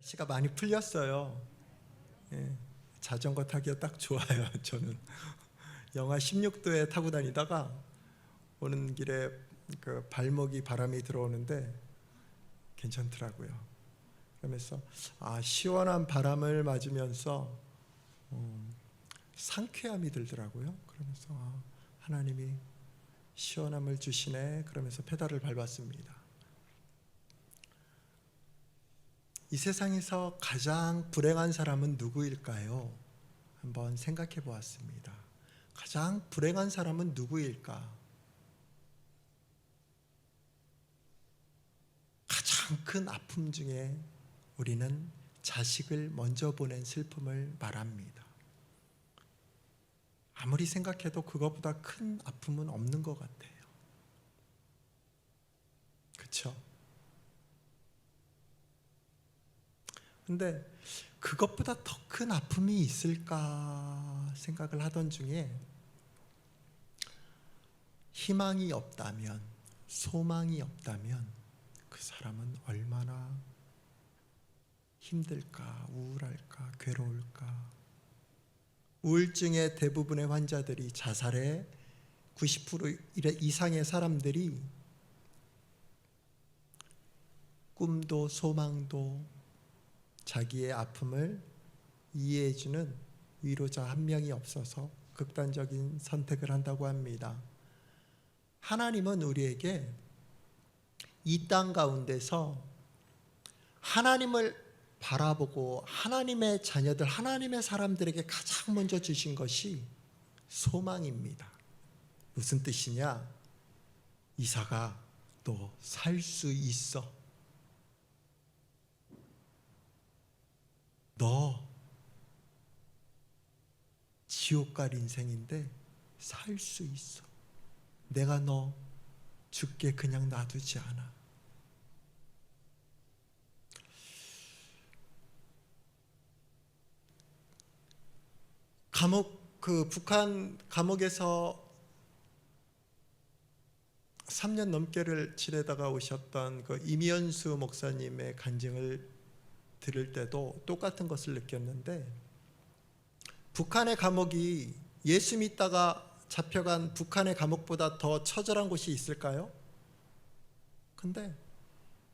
날씨가 많이 풀렸어요. 예, 자전거 타기가 딱 좋아요. 저는 영하 16도에 타고 다니다가 오는 길에 그 발목이 바람이 들어오는데 괜찮더라고요. 그러면서 시원한 바람을 맞으면서 상쾌함이 들더라고요. 그러면서 하나님이 시원함을 주시네. 그러면서 페달을 밟았습니다. 이 세상에서 가장 불행한 사람은 누구일까요? 한번 생각해 보았습니다. 가장 불행한 사람은 누구일까? 가장 큰 아픔 중에 우리는 자식을 먼저 보낸 슬픔을 말합니다. 아무리 생각해도 그것보다 큰 아픔은 없는 것 같아요. 그렇죠? 근데 그것보다 더 큰 아픔이 있을까 생각을 하던 중에 희망이 없다면, 소망이 없다면 그 사람은 얼마나 힘들까, 우울할까, 괴로울까. 우울증의 대부분의 환자들이 자살의 90% 이상의 사람들이 꿈도 소망도 자기의 아픔을 이해해주는 위로자 한 명이 없어서 극단적인 선택을 한다고 합니다. 하나님은 우리에게 이 땅 가운데서 하나님을 바라보고 하나님의 자녀들, 하나님의 사람들에게 가장 먼저 주신 것이 소망입니다. 무슨 뜻이냐? 이사가 너 살 수 있어. 너 지옥 갈 인생인데 살 수 있어. 내가 너 죽게 그냥 놔두지 않아. 북한 감옥에서 3년 넘게를 지내다가 오셨던 그 임현수 목사님의 간증을 들을 때도 똑같은 것을 느꼈는데, 북한의 감옥이 예수 믿다가 잡혀간 북한의 감옥보다 더 처절한 곳이 있을까요? 근데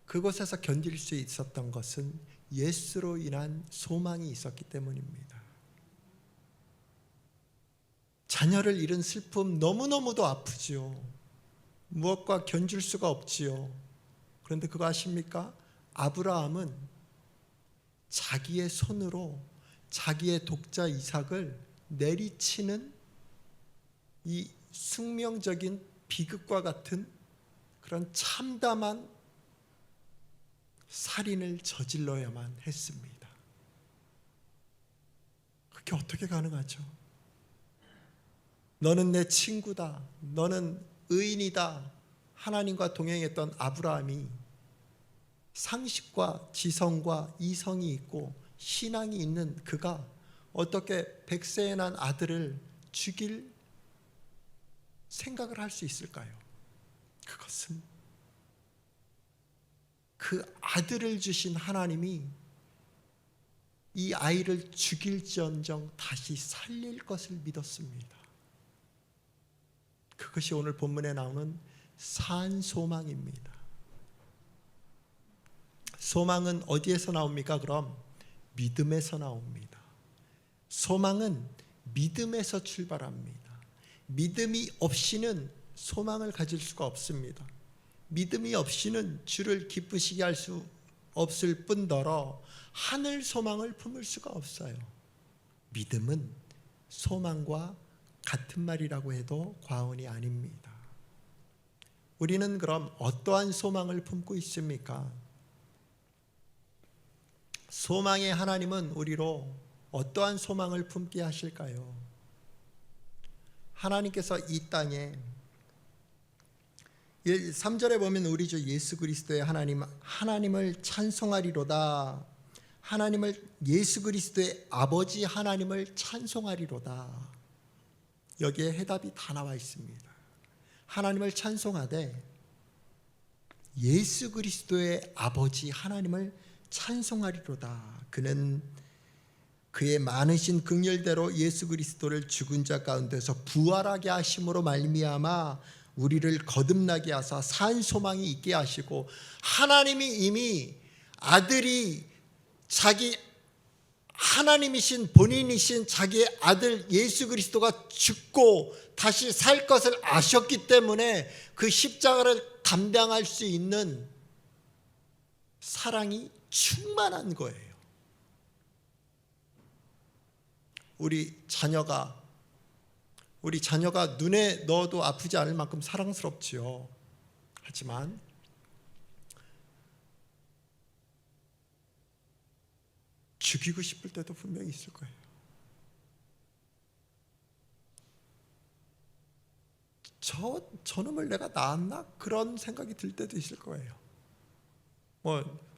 그곳에서 견딜 수 있었던 것은 예수로 인한 소망이 있었기 때문입니다. 자녀를 잃은 슬픔 너무너무도 아프지요. 무엇과 견줄 수가 없지요. 그런데 그거 아십니까? 아브라함은 자기의 손으로 자기의 독자 이삭을 내리치는 이 숙명적인 비극과 같은 그런 참담한 살인을 저질러야만 했습니다. 그게 어떻게 가능하죠? 너는 내 친구다. 너는 의인이다. 하나님과 동행했던 아브라함이 상식과 지성과 이성이 있고 신앙이 있는 그가 어떻게 100세에 난 아들을 죽일 생각을 할 수 있을까요? 그것은 그 아들을 주신 하나님이 이 아이를 죽일지언정 다시 살릴 것을 믿었습니다. 그것이 오늘 본문에 나오는 산소망입니다. 소망은 어디에서 나옵니까? 그럼 믿음에서 나옵니다. 소망은 믿음에서 출발합니다. 믿음이 없이는 소망을 가질 수가 없습니다. 믿음이 없이는 주를 기쁘시게 할 수 없을 뿐더러 하늘 소망을 품을 수가 없어요. 믿음은 소망과 같은 말이라고 해도 과언이 아닙니다. 우리는 그럼 어떠한 소망을 품고 있습니까? 소망의 하나님은 우리로 어떠한 소망을 품게 하실까요? 하나님께서 이 땅에 3절에 보면 우리 주 예수 그리스도의 하나님을 찬송하리로다. 하나님을 예수 그리스도의 아버지 하나님을 찬송하리로다. 여기에 해답이 다 나와 있습니다. 하나님을 찬송하되 예수 그리스도의 아버지 하나님을 찬송하리로다. 그는 그의 많으신 긍휼대로 예수 그리스도를 죽은 자 가운데서 부활하게 하심으로 말미암아 우리를 거듭나게 하사 산 소망이 있게 하시고, 하나님이 이미 아들이 자기 하나님이신 본인이신 자기의 아들 예수 그리스도가 죽고 다시 살 것을 아셨기 때문에 그 십자가를 감당할 수 있는 사랑이 충만한 거예요. 우리 자녀가 눈에 넣어도 아프지 않을 만큼 사랑스럽지요. 하지만 죽이고 싶을 때도 분명히 있을 거예요. 저놈을 내가 낳았나? 그런 생각이 들 때도 있을 거예요.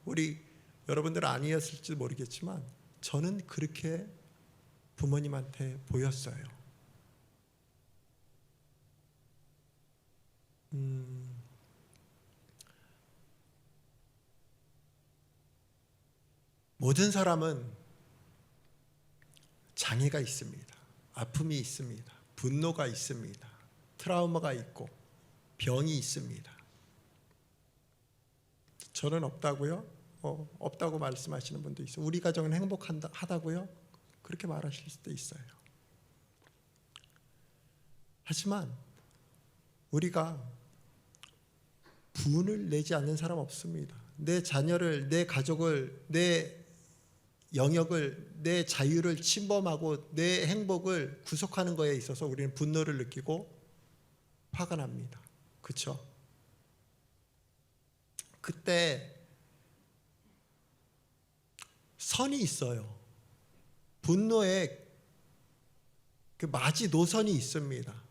우리 여러분들은 아니었을지 모르겠지만 저는 그렇게 부모님한테 보였어요. 모든 사람은 장애가 있습니다. 아픔이 있습니다. 분노가 있습니다. 트라우마가 있고 병이 있습니다. 저는 없다고요? 없다고 말씀하시는 분도 있어요. 우리 가정은 행복하다고요? 그렇게 말하실 수도 있어요. 하지만 우리가 분을 내지 않는 사람 없습니다. 내 자녀를, 내 가족을, 내 영역을, 내 자유를 침범하고 내 행복을 구속하는 것에 있어서 우리는 분노를 느끼고 화가 납니다. 그렇죠? 그때 선이 있어요. 분노에 그 마지노선이 있습니다.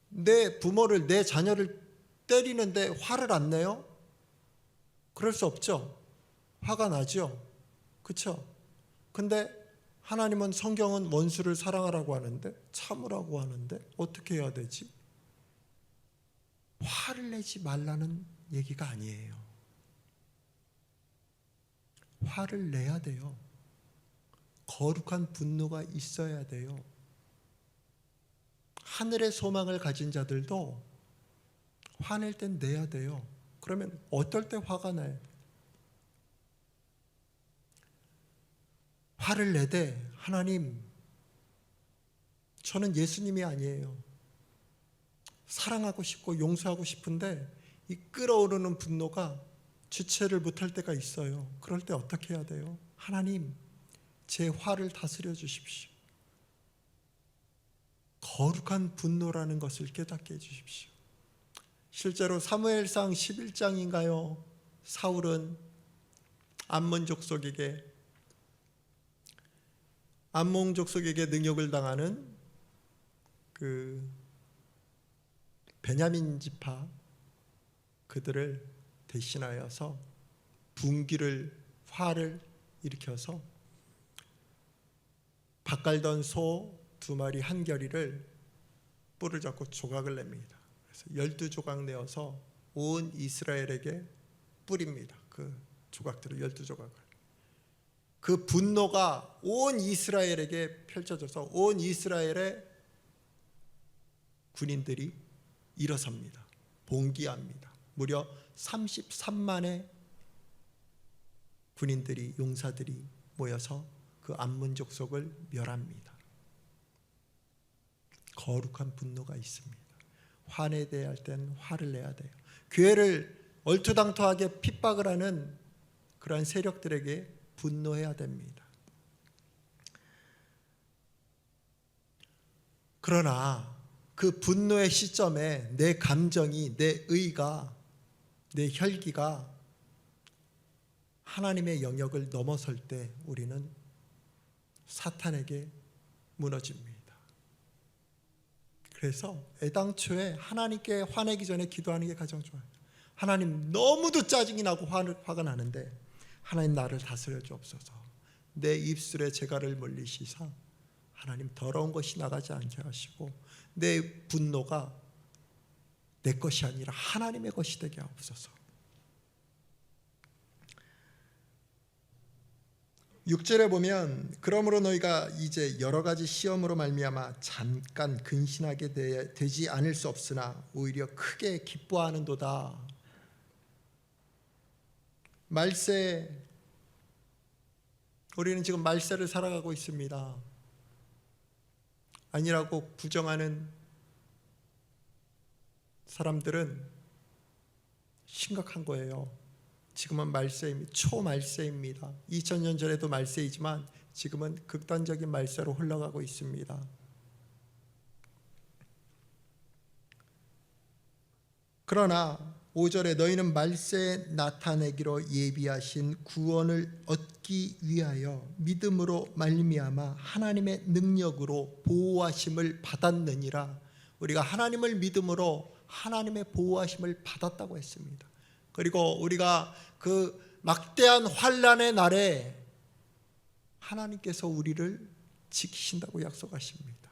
내 부모를, 내 자녀를 때리는데 화를 안 내요? 그럴 수 없죠. 화가 나죠. 그렇죠? 근데 하나님은, 성경은 원수를 사랑하라고 하는데, 참으라고 하는데 어떻게 해야 되지? 화를 내지 말라는 얘기가 아니에요. 화를 내야 돼요. 거룩한 분노가 있어야 돼요. 하늘의 소망을 가진 자들도 화낼 땐 내야 돼요. 그러면 어떨 때 화가 나요? 화를 내되, 하나님, 저는 예수님이 아니에요. 사랑하고 싶고 용서하고 싶은데 이 끓어오르는 분노가 주체를 못할 때가 있어요. 그럴 때 어떻게 해야 돼요? 하나님, 제 화를 다스려 주십시오. 거룩한 분노라는 것을 깨닫게 해주십시오. 실제로 사무엘상 11장인가요? 사울은 암몬 족속에게 능욕을 당하는 그 베냐민 지파 그들을 대신하여서 화를 일으켜서 밭갈던 소 2마리 한 겨리를 뿔을 잡고 조각을 냅니다. 그래서 12조각 내어서 온 이스라엘에게 뿌립니다. 그 조각들을 12조각을. 그 분노가 온 이스라엘에게 펼쳐져서 온 이스라엘의 군인들이 일어섭니다. 봉기합니다. 무려 33만의 군인들이, 용사들이 모여서 그 암몬 족속을 멸합니다. 거룩한 분노가 있습니다. 화내야 할 땐 화를 내야 돼요. 교회를 얼토당토하게 핍박을 하는 그러한 세력들에게 분노해야 됩니다. 그러나 그 분노의 시점에 내 감정이, 내 의가, 내 혈기가 하나님의 영역을 넘어설 때 우리는 사탄에게 무너집니다. 그래서 애당초에 하나님께 화내기 전에 기도하는 게 가장 좋아요. 하나님, 너무도 짜증이 나고 화가 나는데 하나님, 나를 다스려 주옵소서. 내 입술에 재갈을 물리시사 하나님, 더러운 것이 나가지 않게 하시고 내 분노가 내 것이 아니라 하나님의 것이 되게 하옵소서. 6절에 보면 그러므로 너희가 이제 여러 가지 시험으로 말미암아 잠깐 근신하게 되지 않을 수 없으나 오히려 크게 기뻐하는도다. 말세, 우리는 지금 말세를 살아가고 있습니다. 아니라고 부정하는 사람들은 심각한 거예요. 지금은 말세입니다. 초말세입니다. 2000년 전에도 말세이지만 지금은 극단적인 말세로 흘러가고 있습니다. 그러나 5절에 너희는 말세에 나타내기로 예비하신 구원을 얻기 위하여 믿음으로 말미암아 하나님의 능력으로 보호하심을 받았느니라. 우리가 하나님을 믿음으로 하나님의 보호하심을 받았다고 했습니다. 그리고 우리가 그 막대한 환난의 날에 하나님께서 우리를 지키신다고 약속하십니다.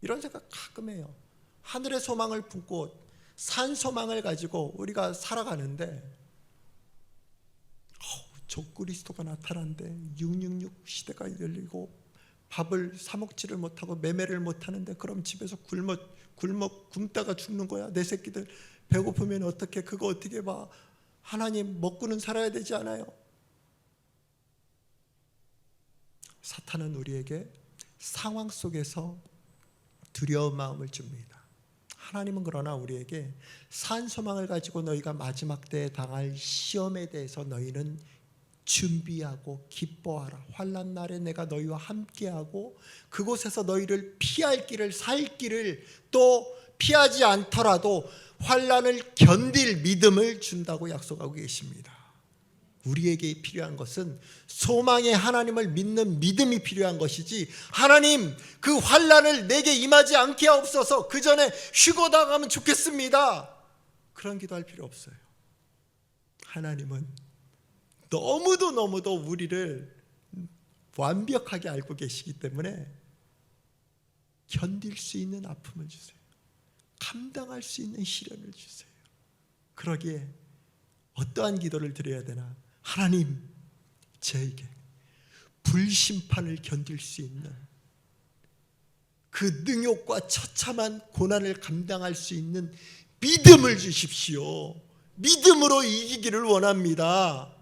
이런 생각 가끔 해요. 하늘의 소망을 품고 산 소망을 가지고 우리가 살아가는데 저 그리스도가 나타난데 666 시대가 열리고 밥을 사 먹지를 못하고 매매를 못하는데 그럼 집에서 굶다가 죽는 거야. 내 새끼들 배고프면 어떻게, 그거 어떻게 봐. 하나님 먹고는 살아야 되지 않아요? 사탄은 우리에게 상황 속에서 두려운 마음을 줍니다. 하나님은 그러나 우리에게 산 소망을 가지고 너희가 마지막 때에 당할 시험에 대해서 너희는 준비하고 기뻐하라. 환난 날에 내가 너희와 함께하고 그곳에서 너희를 피할 길을, 살 길을, 또 피하지 않더라도 환난을 견딜 믿음을 준다고 약속하고 계십니다. 우리에게 필요한 것은 소망의 하나님을 믿는 믿음이 필요한 것이지, 하나님 그 환난을 내게 임하지 않게 하옵소서, 그 전에 쉬고 나가면 좋겠습니다, 그런 기도할 필요 없어요. 하나님은 너무도 우리를 완벽하게 알고 계시기 때문에 견딜 수 있는 아픔을 주세요. 감당할 수 있는 시련을 주세요. 그러기에 어떠한 기도를 드려야 되나? 하나님, 저에게 불심판을 견딜 수 있는 그 능욕과 처참한 고난을 감당할 수 있는 믿음을 주십시오. 믿음으로 이기기를 원합니다.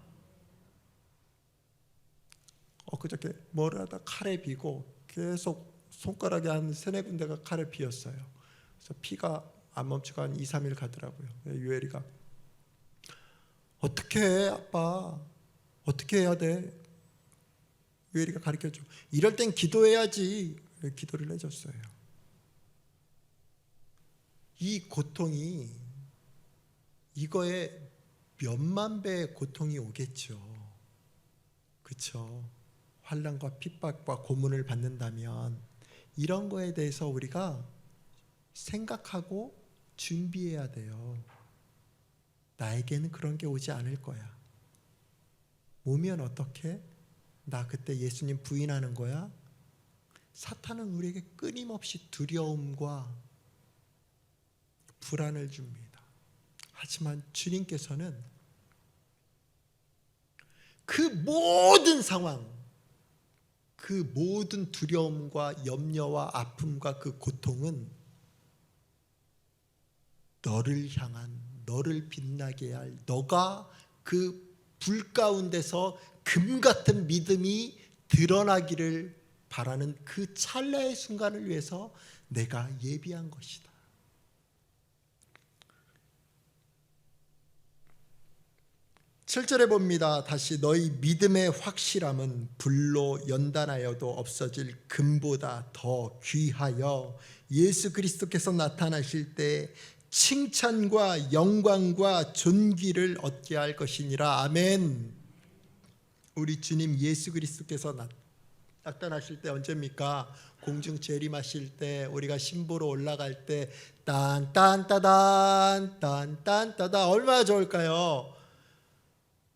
그저께 뭘 하다 칼에 비고 계속 손가락에 한 3-4군데가 칼에 비었어요. 그래서 피가 안 멈추고 한 2-3일 가더라고요. 유엘이가 어떻게 해 아빠? 어떻게 해야 돼? 유엘이가 가르쳐줘. 이럴 땐 기도해야지. 기도를 해줬어요. 이 고통이, 이거에 몇만 배의 고통이 오겠죠. 그렇죠? 환난과 핍박과 고문을 받는다면 이런 거에 대해서 우리가 생각하고 준비해야 돼요. 나에게는 그런 게 오지 않을 거야. 오면 어떻게? 나 그때 예수님 부인하는 거야? 사탄은 우리에게 끊임없이 두려움과 불안을 줍니다. 하지만 주님께서는 그 모든 상황, 그 모든 두려움과 염려와 아픔과 그 고통은 너를 향한, 너를 빛나게 할, 너가 그 불 가운데서 금 같은 믿음이 드러나기를 바라는 그 찰나의 순간을 위해서 내가 예비한 것이다. 7절에 봅니다. 다시 너희 믿음의 확실함은 불로 연단하여도 없어질 금보다 더 귀하여 예수 그리스도께서 나타나실 때 칭찬과 영광과 존귀를 얻게 할 것이니라. 아멘. 우리 주님 예수 그리스도께서 나타나실 때 언제입니까? 공중 재림하실 때, 우리가 신부로 올라갈 때 딴딴따단 딴딴따단, 얼마나 좋을까요?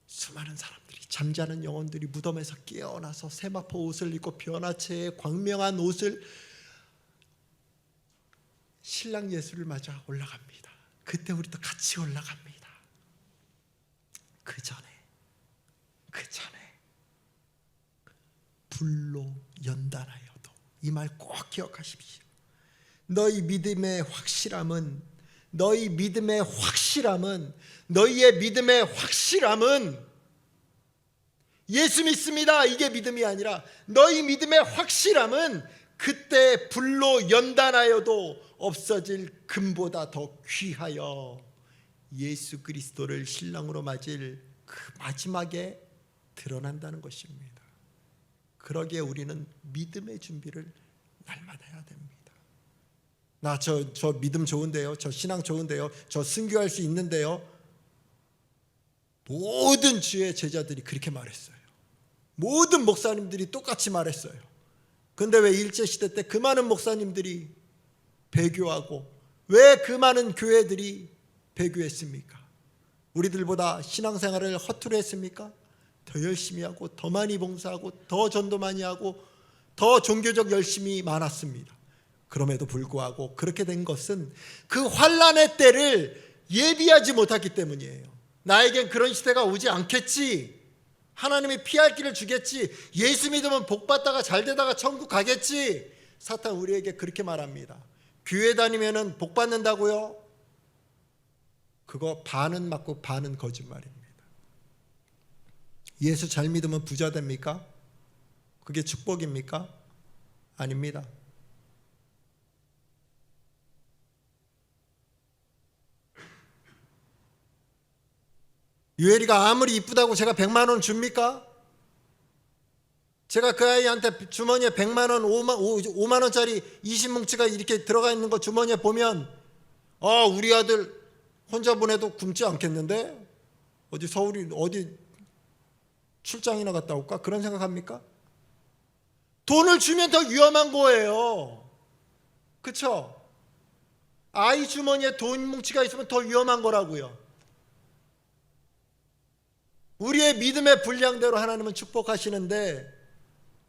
수많은 사람들이, 잠자는 영혼들이 무덤에서 깨어나서 세마포 옷을 입고 변화체의 광명한 옷을, 신랑 예수를 맞아 올라갑니다. 그때 우리도 같이 올라갑니다. 그 전에 불로 연단하여도. 이 말 꼭 기억하십시오. 너희 믿음의 확실함은 너희의 믿음의 확실함은 예수 믿습니다, 이게 믿음이 아니라 너희 믿음의 확실함은 그때 불로 연단하여도 없어질 금보다 더 귀하여 예수 그리스도를 신랑으로 맞을 그 마지막에 드러난다는 것입니다. 그러기에 우리는 믿음의 준비를 날마다 해야 됩니다. 나 저 믿음 좋은데요, 저 신앙 좋은데요, 저 순교할 수 있는데요. 모든 주의 제자들이 그렇게 말했어요. 모든 목사님들이 똑같이 말했어요. 그런데 왜 일제시대 때 그 많은 목사님들이 배교하고 왜 그 많은 교회들이 배교했습니까? 우리들보다 신앙생활을 허투루 했습니까? 더 열심히 하고 더 많이 봉사하고 더 전도 많이 하고 더 종교적 열심이 많았습니다. 그럼에도 불구하고 그렇게 된 것은 그 환난의 때를 예비하지 못했기 때문이에요. 나에겐 그런 시대가 오지 않겠지, 하나님이 피할 길을 주겠지, 예수 믿으면 복 받다가 잘 되다가 천국 가겠지. 사탄 우리에게 그렇게 말합니다. 교회 다니면은 복 받는다고요? 그거 반은 맞고 반은 거짓말입니다. 예수 잘 믿으면 부자 됩니까? 그게 축복입니까? 아닙니다. 유엘이가 아무리 이쁘다고 제가 100만 원 줍니까? 제가 그 아이한테 주머니에 100만 원, 5만 원짜리 20뭉치가 이렇게 들어가 있는 거 주머니에 보면 우리 아들 혼자 보내도 굶지 않겠는데? 어디 서울이 어디 출장이나 갔다 올까? 그런 생각합니까? 돈을 주면 더 위험한 거예요. 그렇죠? 아이 주머니에 돈 뭉치가 있으면 더 위험한 거라고요. 우리의 믿음의 분량대로 하나님은 축복하시는데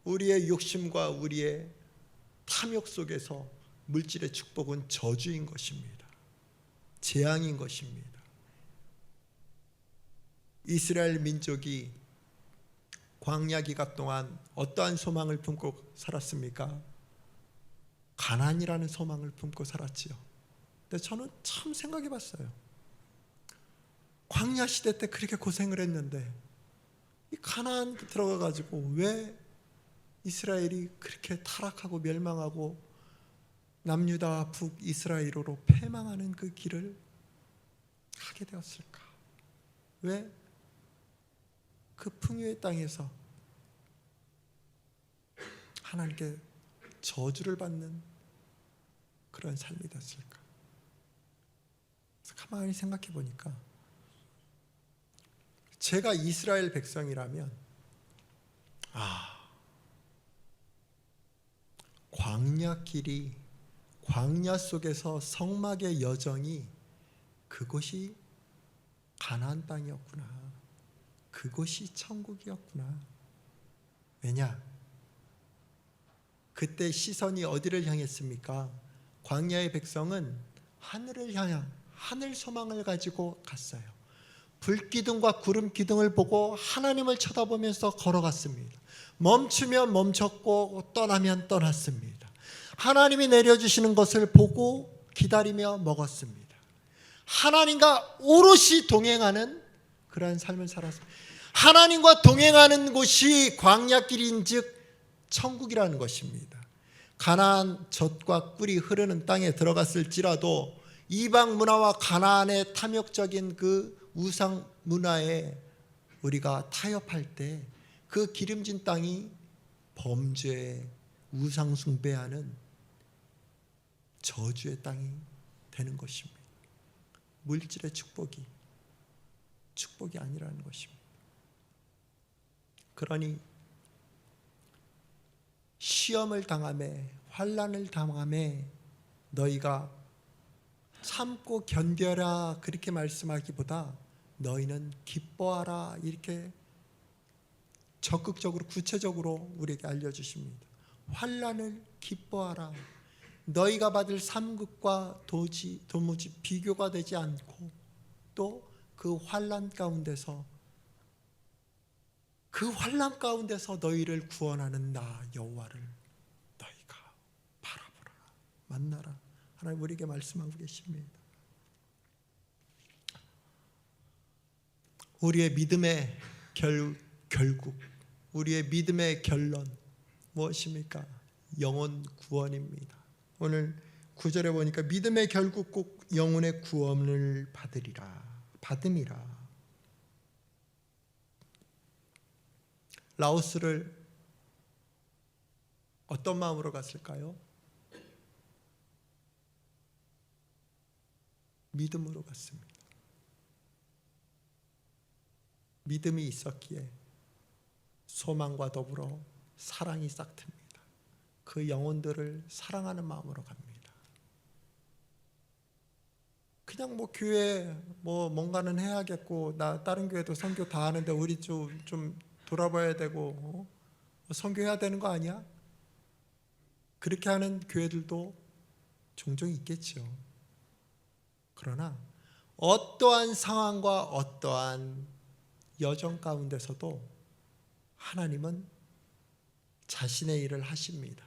우리의 욕심과 우리의 탐욕 속에서 물질의 축복은 저주인 것입니다. 재앙인 것입니다. 이스라엘 민족이 광야 기간 동안 어떠한 소망을 품고 살았습니까? 가나안이라는 소망을 품고 살았지요. 근데 저는 참 생각해 봤어요. 광야 시대 때 그렇게 고생을 했는데 이 가나안 들어가 가지고 왜 이스라엘이 그렇게 타락하고 멸망하고 남유다와 북이스라엘로 패망하는 그 길을 가게 되었을까? 왜 그 풍요의 땅에서 하나님께 저주를 받는 그런 삶이 됐을까? 그래서 가만히 생각해 보니까 제가 이스라엘 백성이라면 광야 길이, 광야 속에서 성막의 여정이 그곳이 가나안 땅이었구나, 그곳이 천국이었구나. 왜냐? 그때 시선이 어디를 향했습니까? 광야의 백성은 하늘을 향한 하늘 소망을 가지고 갔어요. 불기둥과 구름 기둥을 보고 하나님을 쳐다보면서 걸어갔습니다. 멈추면 멈췄고 떠나면 떠났습니다. 하나님이 내려주시는 것을 보고 기다리며 먹었습니다. 하나님과 오롯이 동행하는 그러한 삶을 살았습니다. 하나님과 동행하는 곳이 광야길인즉 천국이라는 것입니다. 가나안 젖과 꿀이 흐르는 땅에 들어갔을지라도 이방 문화와 가나안의 탐욕적인 그 우상 문화에 우리가 타협할 때 그 기름진 땅이 범죄, 우상 숭배하는 저주의 땅이 되는 것입니다. 물질의 축복이 아니라는 것입니다. 그러니 시험을 당하매 환난을 당하매 너희가 참고 견뎌라 그렇게 말씀하기보다 너희는 기뻐하라 이렇게 적극적으로 구체적으로 우리에게 알려주십니다. 환난을 기뻐하라. 너희가 받을 삼급과 도무지 비교가 되지 않고 또 그 환난 가운데서 그 환난 가운데서 너희를 구원하는 나 여호와를 너희가 바라보라, 만나라. 하나님 우리에게 말씀하고 계십니다. 우리의 믿음의 결국, 우리의 믿음의 결론 무엇입니까? 영혼 구원입니다. 오늘 9절에 보니까 믿음의 결국 꼭 영혼의 구원을 받음이라. 라오스를 어떤 마음으로 갔을까요? 믿음으로 갔습니다. 믿음이 있었기에 소망과 더불어 사랑이 싹틉니다. 그 영혼들을 사랑하는 마음으로 갑니다. 그냥 뭐 교회 뭐 뭔가는 해야겠고, 나 다른 교회도 선교 다 하는데 우리 좀 돌아봐야 되고 선교해야 되는 거 아니야? 그렇게 하는 교회들도 종종 있겠죠. 그러나 어떠한 상황과 어떠한 여정 가운데서도 하나님은 자신의 일을 하십니다.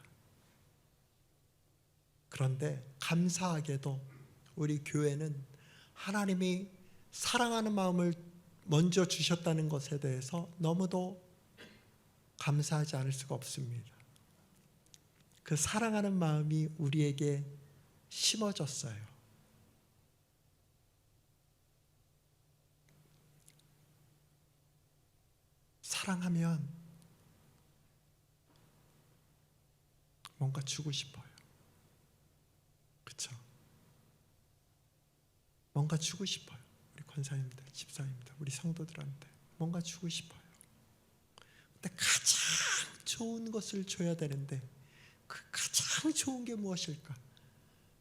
그런데 감사하게도 우리 교회는 하나님이 사랑하는 마음을 먼저 주셨다는 것에 대해서 너무도 감사하지 않을 수가 없습니다. 그 사랑하는 마음이 우리에게 심어졌어요. 사랑하면 뭔가 주고 싶어요. 그렇죠? 뭔가 주고 싶어요. 우리 권사님들, 집사님들, 우리 성도들한테 뭔가 주고 싶어요. 근데 가장 좋은 것을 줘야 되는데 그 가장 좋은 게 무엇일까?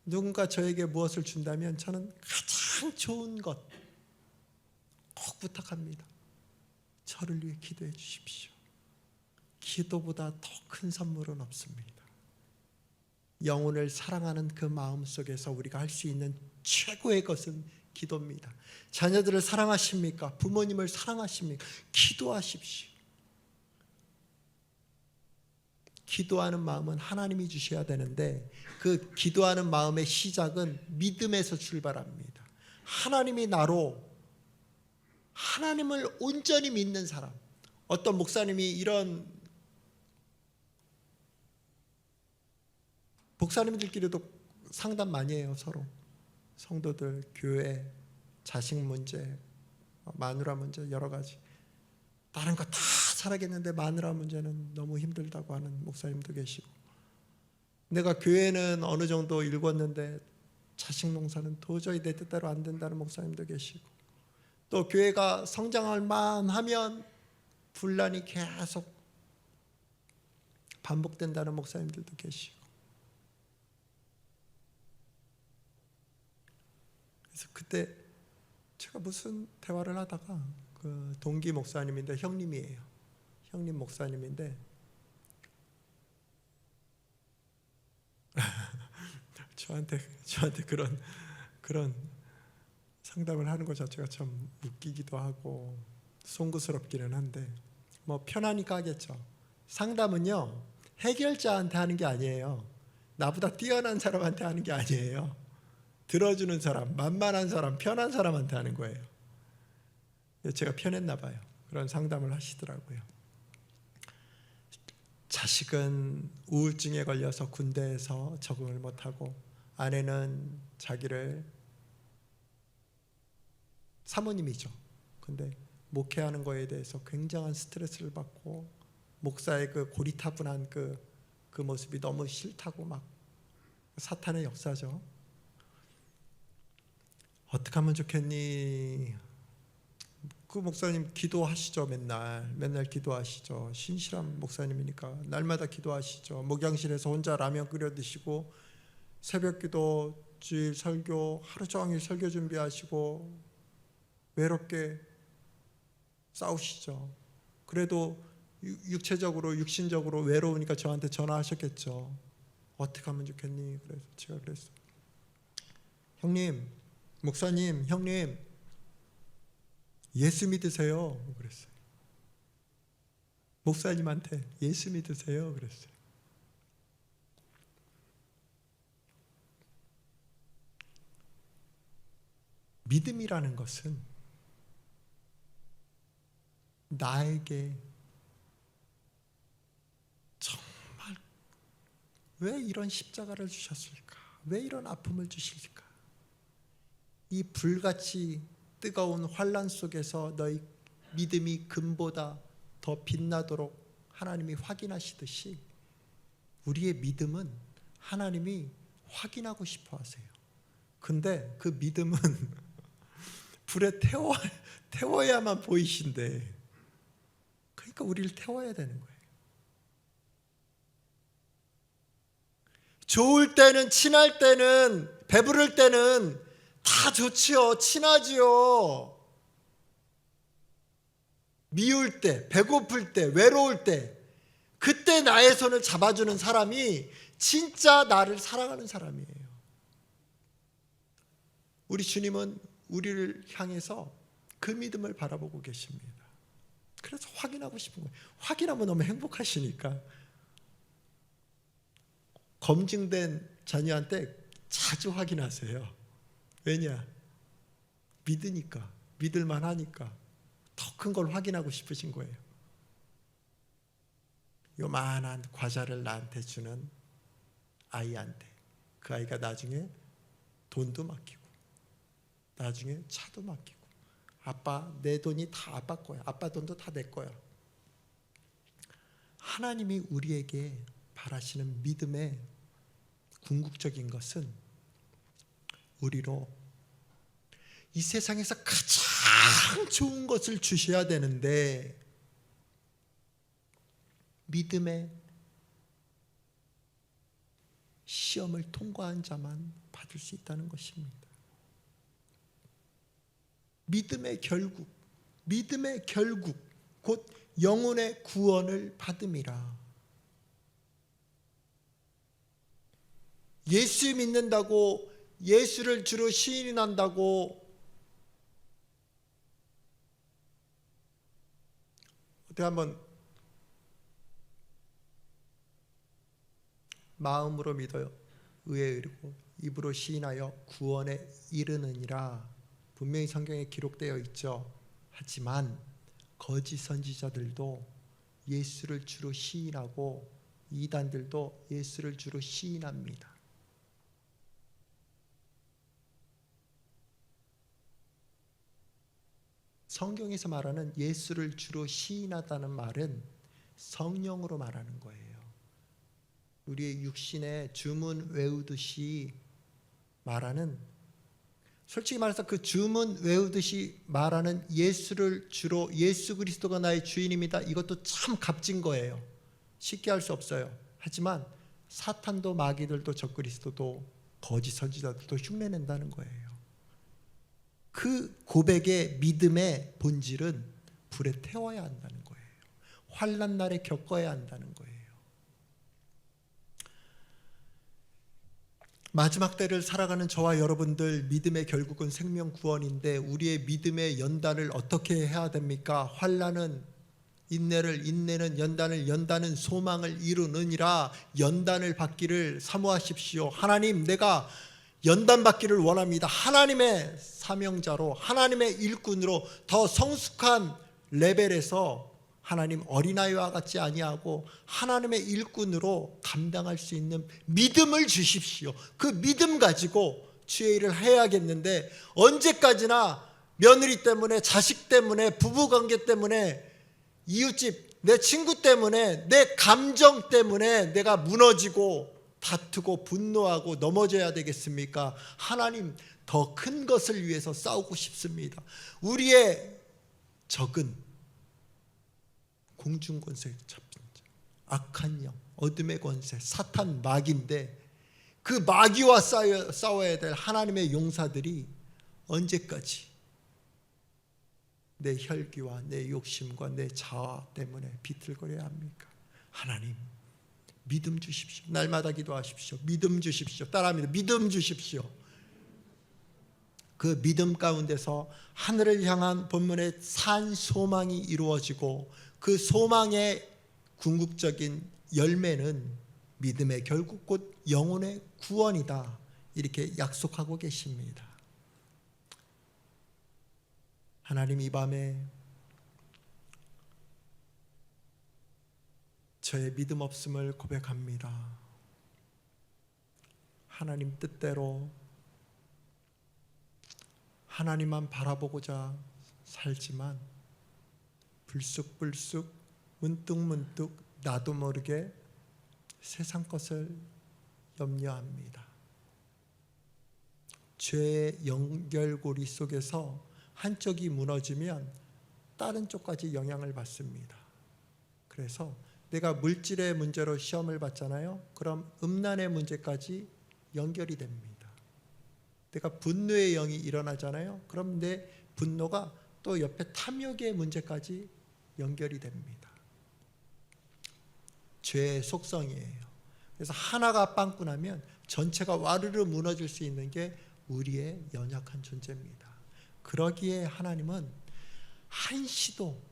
누군가 저에게 무엇을 준다면 저는 가장 좋은 것 꼭 부탁합니다. 저를 위해 기도해 주십시오. 기도보다 더 큰 선물은 없습니다. 영혼을 사랑하는 그 마음 속에서 우리가 할 수 있는 최고의 것은 기도입니다. 자녀들을 사랑하십니까? 부모님을 사랑하십니까? 기도하십시오. 기도하는 마음은 하나님이 주셔야 되는데 그 기도하는 마음의 시작은 믿음에서 출발합니다. 하나님이 나로, 하나님을 온전히 믿는 사람. 어떤 목사님이 이런, 목사님들끼리도 상담 많이 해요. 서로 성도들, 교회, 자식 문제, 마누라 문제, 여러 가지. 다른 거 다 잘하겠는데 마누라 문제는 너무 힘들다고 하는 목사님도 계시고, 내가 교회는 어느 정도 읽었는데 자식 농사는 도저히 내 뜻대로 안 된다는 목사님도 계시고, 또 교회가 성장할 만하면 분란이 계속 반복된다는 목사님들도 계시고. 그래서 그때 제가 무슨 대화를 하다가 그 동기 목사님인데 형님이에요. 형님 목사님인데 저한테 그런 상담을 하는 것 자체가 참 웃기기도 하고 송구스럽기는 한데 뭐 편하니까 하겠죠. 상담은요 해결자한테 하는 게 아니에요. 나보다 뛰어난 사람한테 하는 게 아니에요. 들어주는 사람, 만만한 사람, 편한 사람한테 하는 거예요. 제가 편했나 봐요. 그런 상담을 하시더라고요. 자식은 우울증에 걸려서 군대에서 적응을 못하고, 아내는 자기를, 사모님이죠. 근데 목회하는 거에 대해서 굉장한 스트레스를 받고, 목사의 그 고리타분한 그 모습이 너무 싫다고 막, 사탄의 역사죠. 어떻게 하면 좋겠니? 그 목사님 기도하시죠. 맨날 기도하시죠. 신실한 목사님이니까 날마다 기도하시죠. 목양실에서 혼자 라면 끓여 드시고 새벽 기도, 주일 설교, 하루 종일 설교 준비하시고 외롭게 싸우시죠. 그래도 육체적으로, 육신적으로 외로우니까 저한테 전화하셨겠죠. 어떻게 하면 좋겠니? 그래서 제가 그랬어요. 형님, 목사님, 형님, 예수 믿으세요. 그랬어요. 목사님한테 예수 믿으세요 그랬어요. 믿음이라는 것은 나에게 정말 왜 이런 십자가를 주셨을까? 왜 이런 아픔을 주실까? 이 불같이 뜨거운 환난 속에서 너희 믿음이 금보다 더 빛나도록 하나님이 확인하시듯이 우리의 믿음은 하나님이 확인하고 싶어 하세요. 근데 그 믿음은 불에 태워야만 보이신데, 그러니까 우리를 태워야 되는 거예요. 좋을 때는, 친할 때는, 배부를 때는 다 좋지요. 친하지요. 미울 때, 배고플 때, 외로울 때, 그때 나의 손을 잡아주는 사람이 진짜 나를 사랑하는 사람이에요. 우리 주님은 우리를 향해서 그 믿음을 바라보고 계십니다. 그래서 확인하고 싶은 거예요. 확인하면 너무 행복하시니까 검증된 자녀한테 자주 확인하세요. 왜냐? 믿으니까, 믿을만 하니까 더 큰 걸 확인하고 싶으신 거예요. 요만한 과자를 나한테 주는 아이한테, 그 아이가 나중에 돈도 맡기고 나중에 차도 맡기고, 아빠 내 돈이 다 아빠 거야, 아빠 돈도 다 내 거야. 하나님이 우리에게 바라시는 믿음의 궁극적인 것은 우리로 이 세상에서 가장 좋은 것을 주셔야 되는데 믿음의 시험을 통과한 자만 받을 수 있다는 것입니다. 믿음의 결국 곧 영혼의 구원을 받음이라. 예수 믿는다고, 예수를 주로 시인한다고 어떻게 한번 마음으로 믿어요, 의에 이르고 입으로 시인하여 구원에 이르느니라 분명히 성경에 기록되어 있죠. 하지만 거짓 선지자들도 예수를 주로 시인하고 이단들도 예수를 주로 시인합니다. 성경에서 말하는 예수를 주로 시인하다는 말은 성령으로 말하는 거예요. 우리의 육신의 주문 외우듯이 말하는, 솔직히 말해서 그 주문 외우듯이 말하는 예수를 주로, 예수 그리스도가 나의 주인입니다, 이것도 참 값진 거예요. 쉽게 할 수 없어요. 하지만 사탄도 마귀들도 적그리스도도 거짓 선지자들도 흉내낸다는 거예요. 그 고백의 믿음의 본질은 불에 태워야 한다는 거예요. 환난 날에 겪어야 한다는 거예요. 마지막 때를 살아가는 저와 여러분들, 믿음의 결국은 생명 구원인데 우리의 믿음의 연단을 어떻게 해야 됩니까? 환난은 인내를, 인내는 연단을, 연단은 소망을 이루느니라. 연단을 받기를 사모하십시오. 하나님, 내가 연단 받기를 원합니다. 하나님의 사명자로, 하나님의 일꾼으로 더 성숙한 레벨에서 하나님 어린아이와 같지 아니하고 하나님의 일꾼으로 감당할 수 있는 믿음을 주십시오. 그 믿음 가지고 주의 일을 해야겠는데, 언제까지나 며느리 때문에, 자식 때문에, 부부관계 때문에, 이웃집, 내 친구 때문에, 내 감정 때문에 내가 무너지고 다투고 분노하고 넘어져야 되겠습니까? 하나님, 더 큰 것을 위해서 싸우고 싶습니다. 우리의 적은 공중권세에 잡힌 자, 악한 영, 어둠의 권세, 사탄, 마귀인데 그 마귀와 싸워야 될 하나님의 용사들이 언제까지 내 혈기와 내 욕심과 내 자아 때문에 비틀거려야 합니까? 하나님, 믿음 주십시오. 날마다 기도하십시오. 믿음 주십시오. 따라합니다. 믿음 주십시오. 그 믿음 가운데서 하늘을 향한 본문의 산 소망이 이루어지고, 그 소망의 궁극적인 열매는 믿음의 결국 곧 영혼의 구원이다. 이렇게 약속하고 계십니다. 하나님, 이 밤에 저의 믿음 없음을 고백합니다. 하나님 뜻대로 하나님만 바라보고자 살지만 불쑥불쑥 문득문득 나도 모르게 세상 것을 염려합니다. 죄의 연결고리 속에서 한쪽이 무너지면 다른 쪽까지 영향을 받습니다. 그래서 내가 물질의 문제로 시험을 받잖아요. 그럼 음란의 문제까지 연결이 됩니다. 내가 분노의 영이 일어나잖아요. 그럼 내 분노가 또 옆에 탐욕의 문제까지 연결이 됩니다. 죄의 속성이에요. 그래서 하나가 빵꾸 나면 전체가 와르르 무너질 수 있는 게 우리의 연약한 존재입니다. 그러기에 하나님은 한시도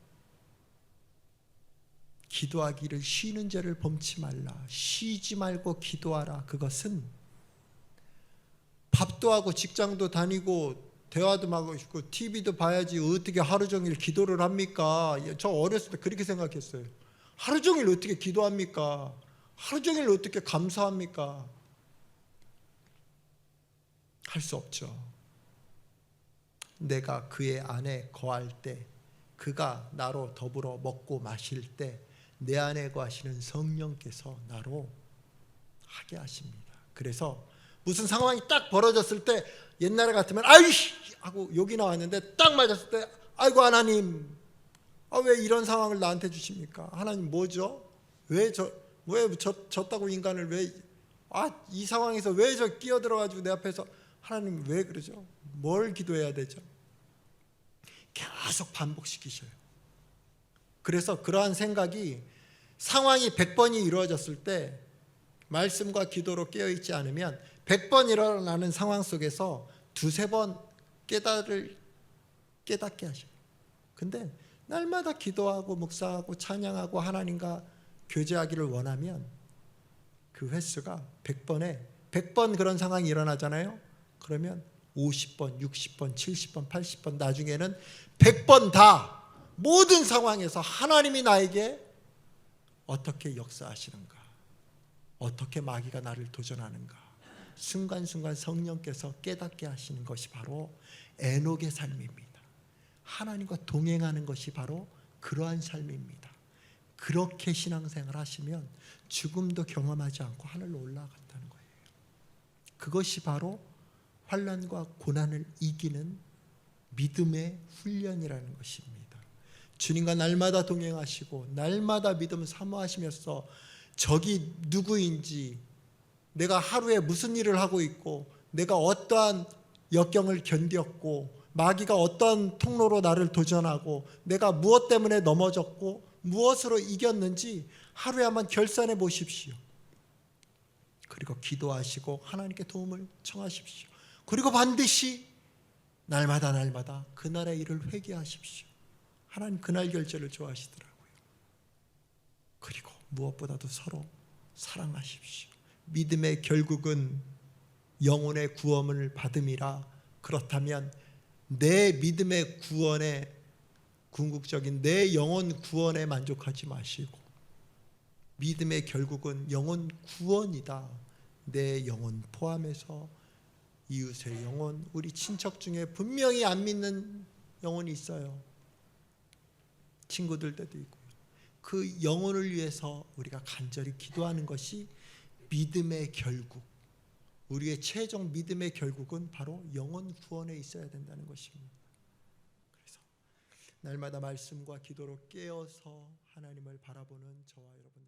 기도하기를 쉬는 죄를 범치 말라. 쉬지 말고 기도하라. 그것은 밥도 하고 직장도 다니고 대화도 하고 있고 TV도 봐야지 어떻게 하루 종일 기도를 합니까? 저 어렸을 때 그렇게 생각했어요. 하루 종일 어떻게 기도합니까? 하루 종일 어떻게 감사합니까? 할 수 없죠. 내가 그의 안에 거할 때, 그가 나로 더불어 먹고 마실 때 내 안에 거하시는 성령께서 나로 하게 하십니다. 그래서 무슨 상황이 딱 벌어졌을 때 옛날에 같으면 아이씨 하고 욕이 나왔는데 딱 맞았을 때 아이고 하나님, 왜 이런 상황을 나한테 주십니까? 하나님 뭐죠? 왜 졌다고 인간을 이 상황에서 왜 저 끼어들어가지고 내 앞에서 하나님 왜 그러죠? 뭘 기도해야 되죠? 계속 반복시키셔요. 그래서 그러한 생각이 상황이 100번이 이루어졌을 때 말씀과 기도로 깨어있지 않으면 100번 일어나는 상황 속에서 두세 번 깨닫게 하셔요. 근데 날마다 기도하고 묵상하고 찬양하고 하나님과 교제하기를 원하면 그 횟수가 100번 그런 상황이 일어나잖아요. 그러면 50번, 60번, 70번, 80번, 나중에는 100번 다 모든 상황에서 하나님이 나에게 어떻게 역사하시는가, 어떻게 마귀가 나를 도전하는가, 순간순간 성령께서 깨닫게 하시는 것이 바로 에녹의 삶입니다. 하나님과 동행하는 것이 바로 그러한 삶입니다. 그렇게 신앙생활 하시면 죽음도 경험하지 않고 하늘로 올라갔다는 거예요. 그것이 바로 환난과 고난을 이기는 믿음의 훈련이라는 것입니다. 주님과 날마다 동행하시고 날마다 믿음을 사모하시면서 적이 누구인지, 내가 하루에 무슨 일을 하고 있고, 내가 어떠한 역경을 견뎠고, 마귀가 어떤 통로로 나를 도전하고, 내가 무엇 때문에 넘어졌고 무엇으로 이겼는지 하루에 한번 결산해 보십시오. 그리고 기도하시고 하나님께 도움을 청하십시오. 그리고 반드시 날마다 그날의 일을 회개하십시오. 하나님 그날 결제를 좋아하시더라고요. 그리고 무엇보다도 서로 사랑하십시오. 믿음의 결국은 영혼의 구원을 받음이라. 그렇다면 내 믿음의 구원에, 궁극적인 내 영혼 구원에 만족하지 마시고 믿음의 결국은 영혼 구원이다. 내 영혼 포함해서 이웃의 영혼, 우리 친척 중에 분명히 안 믿는 영혼이 있어요. 친구들 때도 있고요. 그 영혼을 위해서 우리가 간절히 기도하는 것이 믿음의 결국, 우리의 최종 믿음의 결국은 바로 영혼 구원에 있어야 된다는 것입니다. 그래서 날마다 말씀과 기도로 깨어서 하나님을 바라보는 저와 여러분